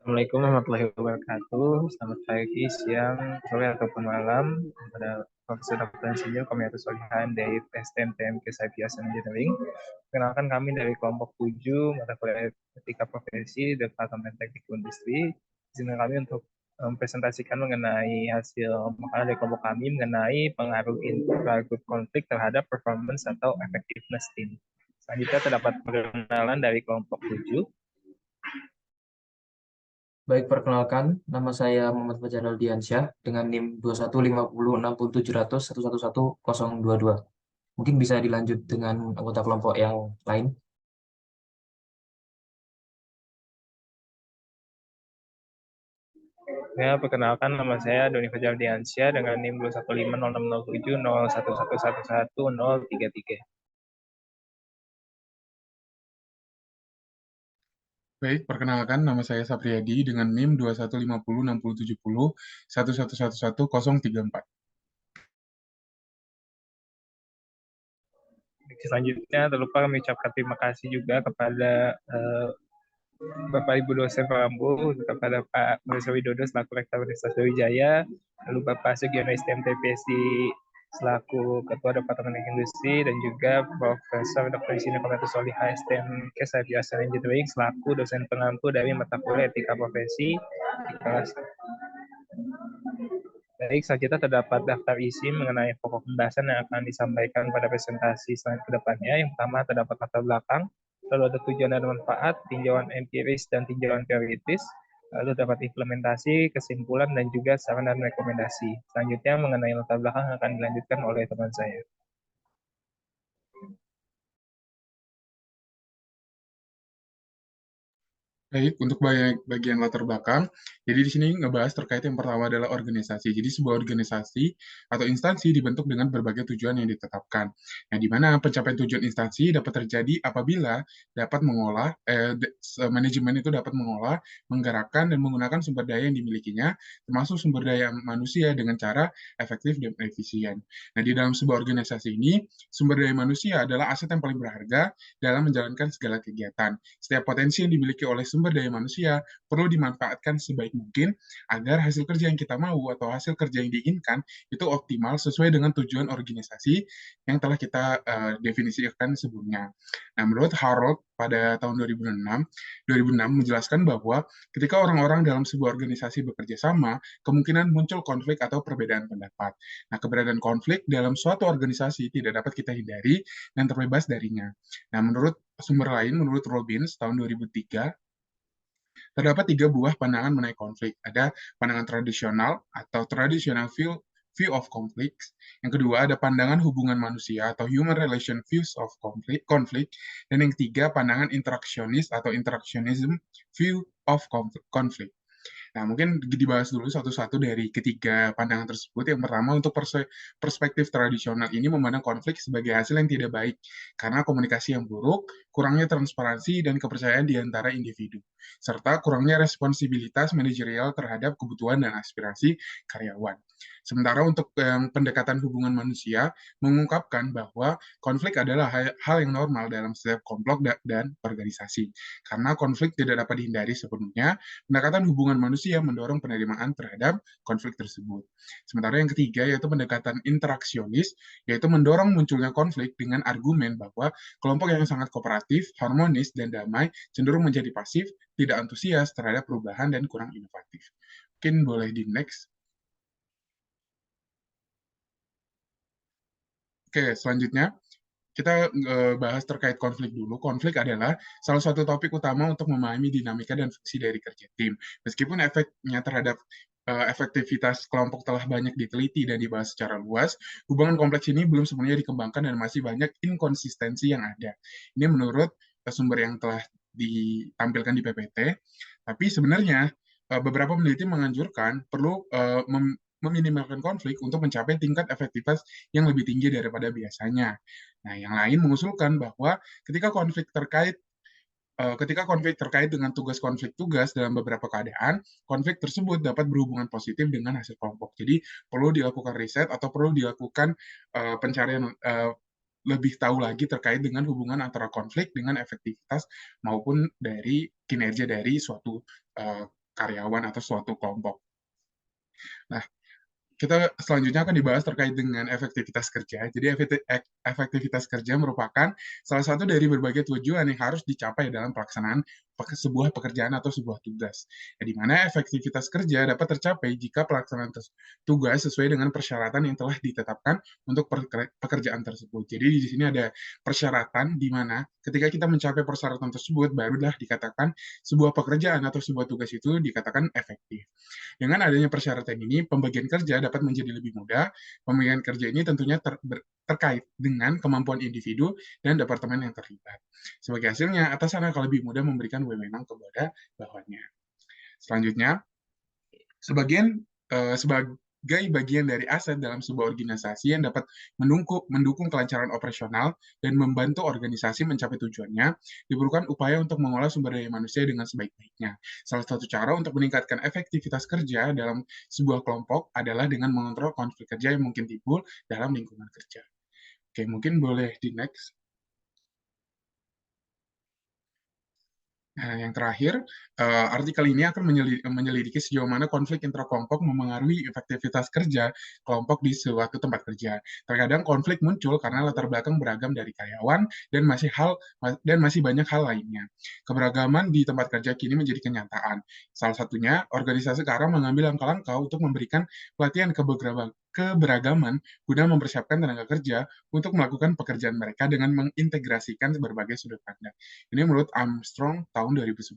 Assalamualaikum warahmatullahi wabarakatuh. Selamat pagi, siang, sore, ataupun malam kepada Profesor Dr. Insinyur Komiatus Solihan dari STM TMK Science Engineering. Kenalkan kami dari kelompok 7 mata kuliah etika profesi Departemen Teknik Industri. Izinkan kami untuk mempresentasikan mengenai hasil makalah dari kelompok kami mengenai pengaruh intra-group konflik terhadap performance atau effectiveness team. Selanjutnya terdapat perkenalan dari kelompok 7. Baik, perkenalkan, nama saya Muhammad Fajar Aldiansyah dengan NIM 21506071111022. Mungkin bisa dilanjut dengan anggota kelompok yang lain. Ya, perkenalkan nama saya Doni Fajar Diansyah dengan NIM 215060701111033. Baik, perkenalkan nama saya Sapriyadi dengan NIM 215060711111034. Selanjutnya, terlupa kami ucapkan terima kasih juga kepada Bapak Ibu dosen Perambu, kepada Pak Profesor Widodo selaku Rektor Universitas Brawijaya, lalu Bapak Sugiono STM TPSD selaku Ketua Departemen Teknik Industri, dan juga Profesor Dr. Insinyur Komiatus Soliha STM Kesehatan Engineering selaku dosen pengampu dari mata kuliah etika profesi di kelas. Baik, selanjutnya terdapat daftar isi mengenai pokok pembahasan yang akan disampaikan pada presentasi selanjutnya ke depannya. Yang pertama terdapat latar belakang, lalu ada tujuan dan manfaat, tinjauan empiris dan tinjauan teoritis, lalu dapat implementasi, kesimpulan, dan juga saran dan rekomendasi. Selanjutnya mengenai latar belakang akan dilanjutkan oleh teman saya. Baik, untuk bagian latar belakang, jadi di sini ngebahas terkait yang pertama adalah organisasi. Jadi sebuah organisasi atau instansi dibentuk dengan berbagai tujuan yang ditetapkan. Nah, di mana pencapaian tujuan instansi dapat terjadi apabila dapat mengolah, manajemen itu dapat mengolah, menggerakkan, dan menggunakan sumber daya yang dimilikinya, termasuk sumber daya manusia dengan cara efektif dan efisien. Nah, di dalam sebuah organisasi ini, sumber daya manusia adalah aset yang paling berharga dalam menjalankan segala kegiatan. Setiap potensi yang dimiliki oleh sumber daya manusia perlu dimanfaatkan sebaik mungkin agar hasil kerja yang kita mau atau hasil kerja yang diinginkan itu optimal sesuai dengan tujuan organisasi yang telah kita definisikan sebelumnya. Nah, menurut Harold pada tahun 2006 menjelaskan bahwa ketika orang-orang dalam sebuah organisasi bekerja sama, kemungkinan muncul konflik atau perbedaan pendapat. Nah, keberadaan konflik dalam suatu organisasi tidak dapat kita hindari dan terbebas darinya. Nah, menurut sumber lain, menurut Robbins tahun 2003, terdapat 3 buah pandangan mengenai konflik. Ada pandangan tradisional atau traditional view of conflicts. Yang kedua ada pandangan hubungan manusia atau human relation views of conflict. Dan yang ketiga pandangan interaksionis atau interactionism view of conflict. Nah, mungkin dibahas dulu satu-satu dari ketiga pandangan tersebut. Yang pertama, untuk perspektif tradisional ini memandang konflik sebagai hasil yang tidak baik karena komunikasi yang buruk, kurangnya transparansi dan kepercayaan di antara individu, serta kurangnya responsibilitas manajerial terhadap kebutuhan dan aspirasi karyawan. Sementara untuk pendekatan hubungan manusia, mengungkapkan bahwa konflik adalah hal yang normal dalam setiap kelompok dan organisasi. Karena konflik tidak dapat dihindari sepenuhnya, pendekatan hubungan manusia mendorong penerimaan terhadap konflik tersebut. Sementara yang ketiga yaitu pendekatan interaksionis, yaitu mendorong munculnya konflik dengan argumen bahwa kelompok yang sangat kooperatif, harmonis, dan damai cenderung menjadi pasif, tidak antusias terhadap perubahan, dan kurang inovatif. Mungkin boleh di next. Oke, selanjutnya kita bahas terkait konflik dulu. Konflik adalah salah satu topik utama untuk memahami dinamika dan fungsi dari kerja tim. Meskipun efeknya terhadap efektivitas kelompok telah banyak diteliti dan dibahas secara luas, hubungan kompleks ini belum sepenuhnya dikembangkan dan masih banyak inkonsistensi yang ada. Ini menurut sumber yang telah ditampilkan di PPT. Tapi sebenarnya beberapa peneliti menganjurkan perlu meminimalkan konflik untuk mencapai tingkat efektivitas yang lebih tinggi daripada biasanya. Nah, yang lain mengusulkan bahwa ketika konflik terkait dengan tugas-konflik-tugas dalam beberapa keadaan, konflik tersebut dapat berhubungan positif dengan hasil kelompok. Jadi perlu dilakukan riset atau perlu dilakukan pencarian lebih tahu lagi terkait dengan hubungan antara konflik dengan efektivitas maupun dari kinerja dari suatu karyawan atau suatu kelompok. Nah, kita selanjutnya akan dibahas terkait dengan efektivitas kerja. Jadi efektivitas kerja merupakan salah satu dari berbagai tujuan yang harus dicapai dalam pelaksanaan sebuah pekerjaan atau sebuah tugas. Di mana efektivitas kerja dapat tercapai jika pelaksanaan tugas sesuai dengan persyaratan yang telah ditetapkan untuk pekerjaan tersebut. Jadi di sini ada persyaratan di mana ketika kita mencapai persyaratan tersebut, barulah dikatakan sebuah pekerjaan atau sebuah tugas itu dikatakan efektif. Dengan adanya persyaratan ini, pembagian kerja dapat menjadi lebih mudah. Pembagian kerja ini tentunya terkait dengan kemampuan individu dan departemen yang terlibat. Sebagai hasilnya, atasan akan lebih mudah memberikan wewenang kepada bawahannya. Selanjutnya, sebagai bagian dari aset dalam sebuah organisasi yang dapat mendukung kelancaran operasional dan membantu organisasi mencapai tujuannya, diperlukan upaya untuk mengolah sumber daya manusia dengan sebaik-baiknya. Salah satu cara untuk meningkatkan efektivitas kerja dalam sebuah kelompok adalah dengan mengontrol konflik kerja yang mungkin timbul dalam lingkungan kerja. Oke, mungkin boleh di next. Nah, yang terakhir, artikel ini akan menyelidiki sejauh mana konflik intrakelompok memengaruhi efektivitas kerja kelompok di suatu tempat kerja. Terkadang konflik muncul karena latar belakang beragam dari karyawan dan masih banyak hal lainnya. Keberagaman di tempat kerja kini menjadi kenyataan. Salah satunya, organisasi sekarang mengambil langkah-langkah untuk memberikan pelatihan keberagaman guna mempersiapkan tenaga kerja untuk melakukan pekerjaan mereka dengan mengintegrasikan berbagai sudut pandang. Ini menurut Armstrong tahun 2011.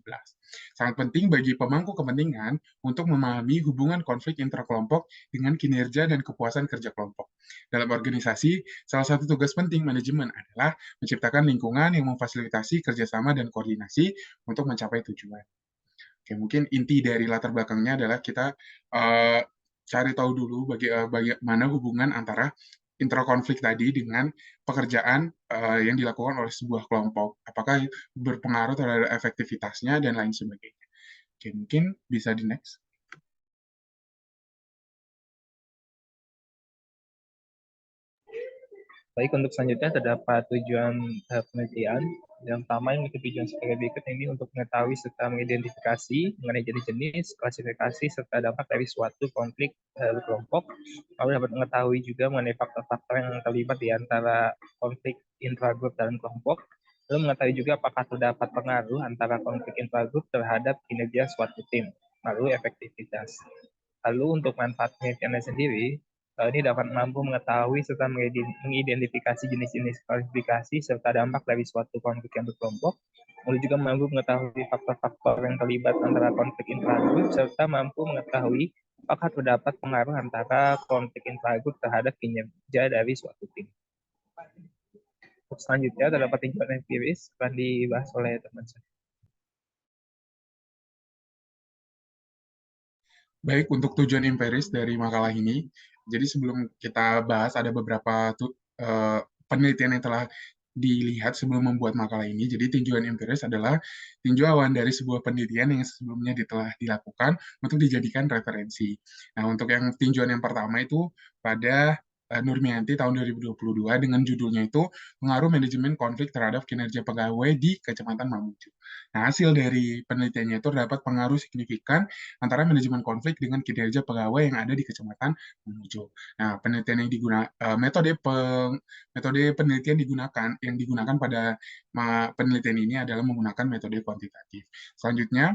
Sangat penting bagi pemangku kepentingan untuk memahami hubungan konflik intrakelompok dengan kinerja dan kepuasan kerja kelompok. Dalam organisasi, salah satu tugas penting manajemen adalah menciptakan lingkungan yang memfasilitasi kerjasama dan koordinasi untuk mencapai tujuan. Oke, mungkin inti dari latar belakangnya adalah kita cari tahu dulu bagaimana hubungan antara intrakonflik tadi dengan pekerjaan yang dilakukan oleh sebuah kelompok. Apakah berpengaruh terhadap efektivitasnya dan lain sebagainya. Oke, mungkin bisa di next. Baik, untuk selanjutnya terdapat tujuan penelitian. Yang pertama yang memiliki tujuan sebagai berikut ini untuk mengetahui serta mengidentifikasi mengenai jenis-jenis, klasifikasi, serta dampak dari suatu konflik kelompok. Lalu dapat mengetahui juga mengenai faktor-faktor yang terlibat di antara konflik intragrup dalam kelompok. Lalu mengetahui juga apakah terdapat pengaruh antara konflik intragrup terhadap kinerja suatu tim, lalu efektivitas. Lalu untuk manfaat penelitiannya sendiri, ini dapat mampu mengetahui serta mengidentifikasi jenis-jenis klasifikasi serta dampak dari suatu konflik yang berkelompok, lalu juga mampu mengetahui faktor-faktor yang terlibat antara konflik intragrup, serta mampu mengetahui apakah terdapat pengaruh antara konflik intragrup terhadap kinerja dari suatu tim. Untuk selanjutnya terdapat tinjauan empiris akan dibahas oleh teman saya. Baik, untuk tujuan empiris dari makalah ini, jadi sebelum kita bahas ada beberapa penelitian yang telah dilihat sebelum membuat makalah ini. Jadi tinjauan empiris adalah tinjauan dari sebuah penelitian yang sebelumnya telah dilakukan untuk dijadikan referensi. Nah, untuk yang tinjauan yang pertama itu pada Nurmianti tahun 2022 dengan judulnya itu pengaruh manajemen konflik terhadap kinerja pegawai di Kecamatan Mamuju. Nah, hasil dari penelitiannya itu terdapat pengaruh signifikan antara manajemen konflik dengan kinerja pegawai yang ada di Kecamatan Mamuju. Nah, penelitian yang metode penelitian yang digunakan pada penelitian ini adalah menggunakan metode kuantitatif. Selanjutnya,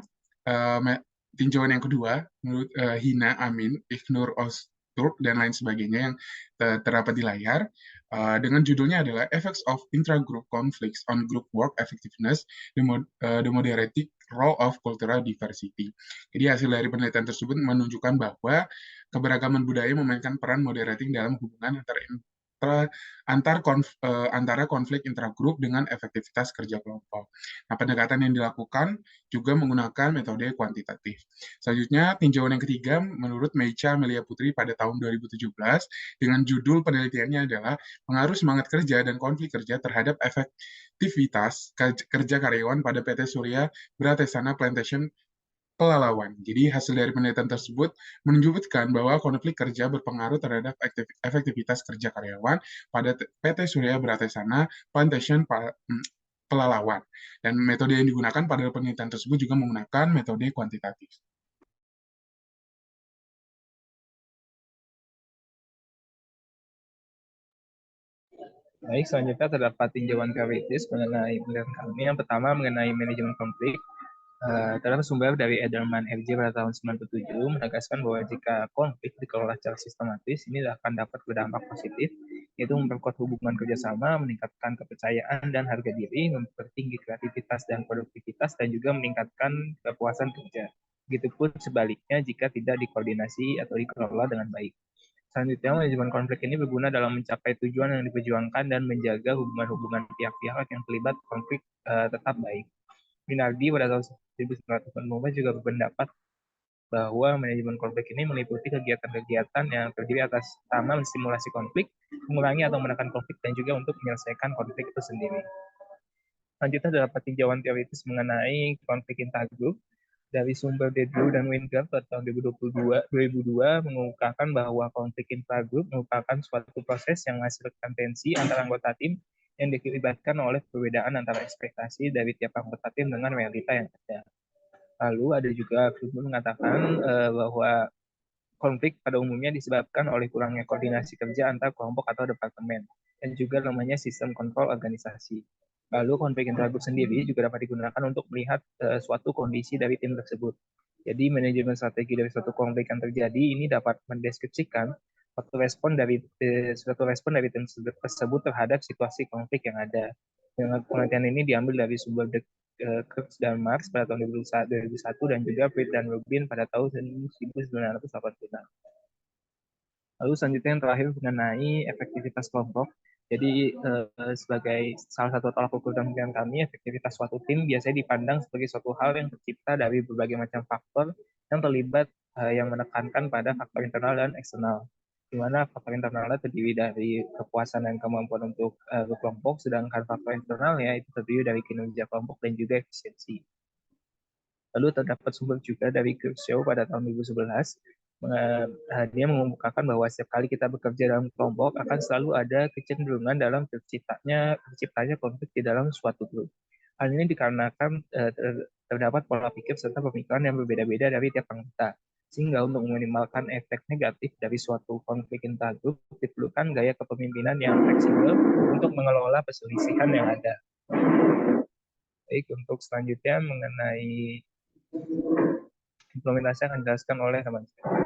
tinjauan yang kedua, menurut Hina Amin, Iknur Öztürk, dan lain sebagainya yang terdapat di layar, dengan judulnya adalah Effects of Intra-Group Conflicts on Group Work Effectiveness, the Moderating Role of Cultural Diversity. Jadi hasil dari penelitian tersebut menunjukkan bahwa keberagaman budaya memainkan peran moderating dalam hubungan antara konflik intragrup dengan efektivitas kerja kelompok. Nah, pendekatan yang dilakukan juga menggunakan metode kuantitatif. Selanjutnya, tinjauan yang ketiga menurut Meicha Amelia Putri pada tahun 2017 dengan judul penelitiannya adalah pengaruh semangat kerja dan konflik kerja terhadap efektivitas kerja karyawan pada PT Surya Bratesana Plantation Pelalawan. Jadi hasil dari penelitian tersebut menunjukkan bahwa konflik kerja berpengaruh terhadap efektivitas kerja karyawan pada PT Surya Bratesana Plantation Pelalawan. Dan metode yang digunakan pada penelitian tersebut juga menggunakan metode kuantitatif. Baik, selanjutnya terdapat tinjauan teoritis mengenai penelitian kami. Yang pertama mengenai manajemen konflik. Terdapat sumber dari Edelman FJ pada tahun 97 menegaskan bahwa jika konflik dikelola secara sistematis, ini akan dapat berdampak positif, yaitu memperkuat hubungan kerjasama, meningkatkan kepercayaan dan harga diri, mempertinggi kreativitas dan produktivitas, dan juga meningkatkan kepuasan kerja. Begitupun sebaliknya jika tidak dikoordinasi atau dikelola dengan baik. Selanjutnya, manajemen konflik ini berguna dalam mencapai tujuan yang diperjuangkan dan menjaga hubungan-hubungan pihak-pihak yang terlibat konflik tetap baik. Minardi pada tahun 1914 juga berpendapat bahwa manajemen konflik ini meliputi kegiatan-kegiatan yang terdiri atas pertama menstimulasi konflik, mengurangi atau menekan konflik, dan juga untuk menyelesaikan konflik itu sendiri. Selanjutnya terdapat tinjauan teoritis mengenai konflik intergroup dari sumber Dedlow dan Wingard pada tahun 2002 mengungkapkan bahwa konflik intragroup merupakan suatu proses yang menghasilkan tensi antara anggota tim yang diakibatkan oleh perbedaan antara ekspektasi dari tiap anggota tim dengan realita yang ada. Lalu ada juga Krugman mengatakan bahwa konflik pada umumnya disebabkan oleh kurangnya koordinasi kerja antar kelompok atau departemen dan juga namanya sistem kontrol organisasi. Lalu konflik intragroup sendiri juga dapat digunakan untuk melihat suatu kondisi dari tim tersebut. Jadi manajemen strategi dari suatu konflik yang terjadi ini dapat mendeskripsikan suatu respon dari tim tersebut terhadap situasi konflik yang ada. Penelitian ini diambil dari sumber Kurtz dan Marx pada tahun 2001 dan juga Pitt dan Rubin pada tahun 1986. Lalu selanjutnya yang terakhir mengenai efektivitas kelompok. Jadi sebagai salah satu tolak ukur dalam penelitian kami, efektivitas suatu tim biasanya dipandang sebagai suatu hal yang tercipta dari berbagai macam faktor yang terlibat yang menekankan pada faktor internal dan eksternal. Di mana faktor internalnya terdiri dari kepuasan dan kemampuan untuk berkelompok, sedangkan faktor internalnya itu terdiri dari kinerja kelompok dan juga efisiensi. Lalu terdapat sumber juga dari Kershaw pada tahun 2011. Dia mengemukakan bahwa setiap kali kita bekerja dalam kelompok akan selalu ada kecenderungan dalam terciptanya konflik di dalam suatu grup. Hal ini dikarenakan terdapat pola pikir serta pemikiran yang berbeda-beda dari tiap anggota. Sehingga untuk meminimalkan efek negatif dari suatu konflik intergrup diperlukan gaya kepemimpinan yang fleksibel untuk mengelola perselisihan yang ada. Baik, untuk selanjutnya mengenai implementasi akan dijelaskan oleh teman saya.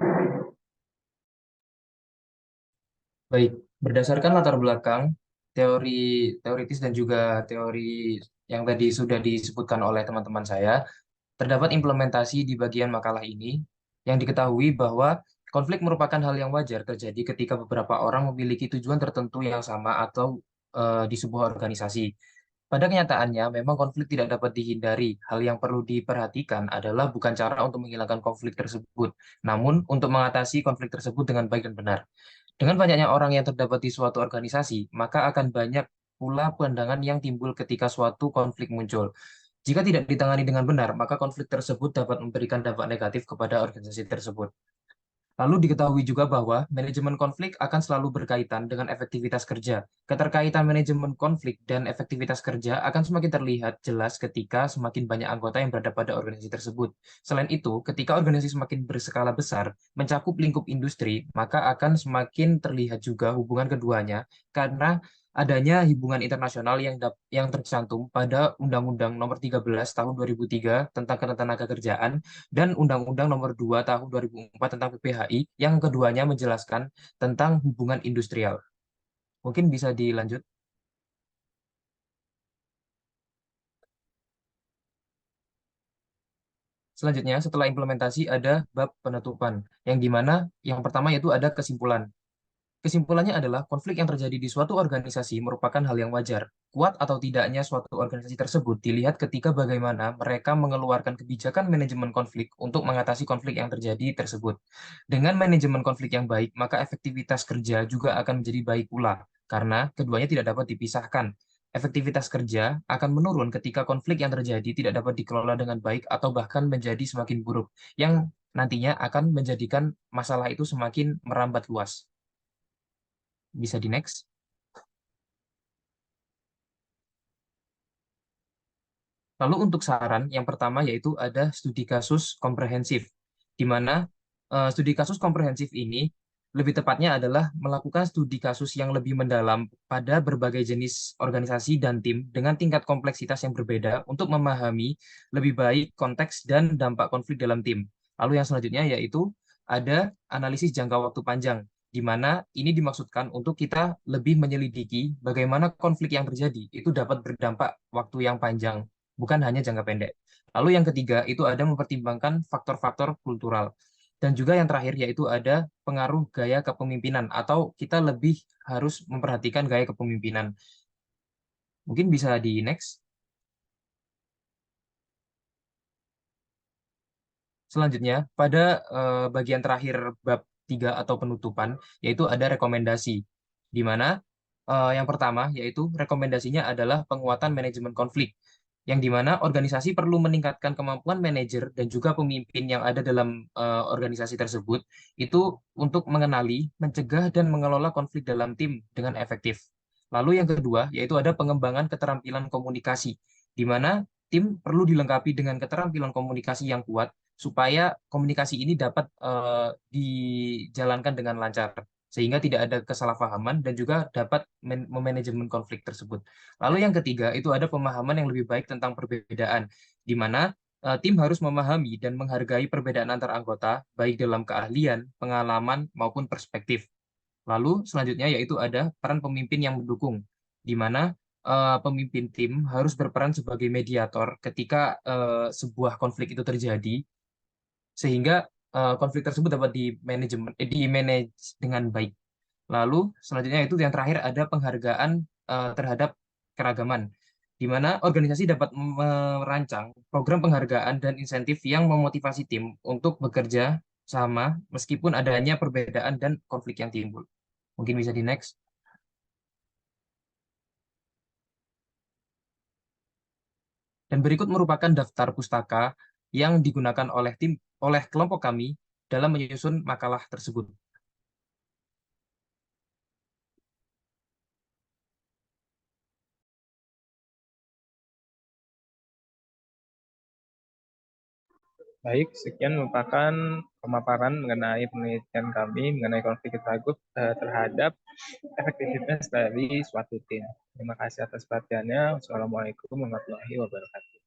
Baik, berdasarkan latar belakang teori teoritis dan juga teori yang tadi sudah disebutkan oleh teman-teman saya, terdapat implementasi di bagian makalah ini yang diketahui bahwa konflik merupakan hal yang wajar terjadi ketika beberapa orang memiliki tujuan tertentu yang sama atau di sebuah organisasi. Pada kenyataannya, memang konflik tidak dapat dihindari. Hal yang perlu diperhatikan adalah bukan cara untuk menghilangkan konflik tersebut, namun untuk mengatasi konflik tersebut dengan baik dan benar. Dengan banyaknya orang yang terdapat di suatu organisasi, maka akan banyak pula pandangan yang timbul ketika suatu konflik muncul. Jika tidak ditangani dengan benar, maka konflik tersebut dapat memberikan dampak negatif kepada organisasi tersebut. Lalu diketahui juga bahwa manajemen konflik akan selalu berkaitan dengan efektivitas kerja. Keterkaitan manajemen konflik dan efektivitas kerja akan semakin terlihat jelas ketika semakin banyak anggota yang berada pada organisasi tersebut. Selain itu, ketika organisasi semakin berskala besar, mencakup lingkup industri, maka akan semakin terlihat juga hubungan keduanya karena adanya hubungan internasional yang tercantum pada Undang-Undang Nomor 13 Tahun 2003 tentang Ketenagakerjaan dan Undang-Undang Nomor 2 Tahun 2004 tentang PPHI yang keduanya menjelaskan tentang hubungan industrial. Mungkin bisa dilanjut. Selanjutnya, setelah implementasi ada bab penutupan, yang dimana yang pertama yaitu ada kesimpulan. Kesimpulannya adalah konflik yang terjadi di suatu organisasi merupakan hal yang wajar. Kuat atau tidaknya suatu organisasi tersebut dilihat ketika bagaimana mereka mengeluarkan kebijakan manajemen konflik untuk mengatasi konflik yang terjadi tersebut. Dengan manajemen konflik yang baik, maka efektivitas kerja juga akan menjadi baik pula, karena keduanya tidak dapat dipisahkan. Efektivitas kerja akan menurun ketika konflik yang terjadi tidak dapat dikelola dengan baik atau bahkan menjadi semakin buruk, yang nantinya akan menjadikan masalah itu semakin merambat luas. Bisa di next. Lalu untuk saran, yang pertama yaitu ada studi kasus komprehensif, di mana studi kasus komprehensif ini Lebih tepatnya adalah melakukan studi kasus yang lebih mendalam pada berbagai jenis organisasi dan tim dengan tingkat kompleksitas yang berbeda untuk memahami lebih baik konteks dan dampak konflik dalam tim. Lalu yang selanjutnya yaitu ada analisis jangka waktu panjang, di mana ini dimaksudkan untuk kita lebih menyelidiki bagaimana konflik yang terjadi itu dapat berdampak waktu yang panjang, bukan hanya jangka pendek. Lalu yang ketiga itu ada mempertimbangkan faktor-faktor kultural. Dan juga yang terakhir yaitu ada pengaruh gaya kepemimpinan atau kita lebih harus memperhatikan gaya kepemimpinan. Mungkin bisa di next. Selanjutnya, pada bagian terakhir bab 3 atau penutupan, yaitu ada rekomendasi. Di mana yang pertama yaitu rekomendasinya adalah penguatan manajemen konflik. Yang di mana organisasi perlu meningkatkan kemampuan manajer dan juga pemimpin yang ada dalam organisasi tersebut itu untuk mengenali, mencegah, dan mengelola konflik dalam tim dengan efektif. Lalu yang kedua, yaitu ada pengembangan keterampilan komunikasi, di mana tim perlu dilengkapi dengan keterampilan komunikasi yang kuat supaya komunikasi ini dapat dijalankan dengan lancar sehingga tidak ada kesalahpahaman dan juga dapat memanajemen konflik tersebut. Lalu yang ketiga itu ada pemahaman yang lebih baik tentang perbedaan, di mana tim harus memahami dan menghargai perbedaan antar anggota, baik dalam keahlian, pengalaman, maupun perspektif. Lalu selanjutnya yaitu ada peran pemimpin yang mendukung, di mana pemimpin tim harus berperan sebagai mediator ketika sebuah konflik itu terjadi, sehingga konflik tersebut dapat di manage dengan baik. Lalu selanjutnya itu yang terakhir ada penghargaan terhadap keragaman, di mana organisasi dapat merancang program penghargaan dan insentif yang memotivasi tim untuk bekerja sama meskipun adanya perbedaan dan konflik yang timbul. Mungkin bisa di next. Dan berikut merupakan daftar pustaka yang digunakan oleh kelompok kami dalam menyusun makalah tersebut. Baik, sekian merupakan pemaparan mengenai penelitian kami mengenai konflik Kitagut terhadap efektivitas dari suatu tim. Terima kasih atas perhatiannya. Wassalamualaikum warahmatullahi wabarakatuh.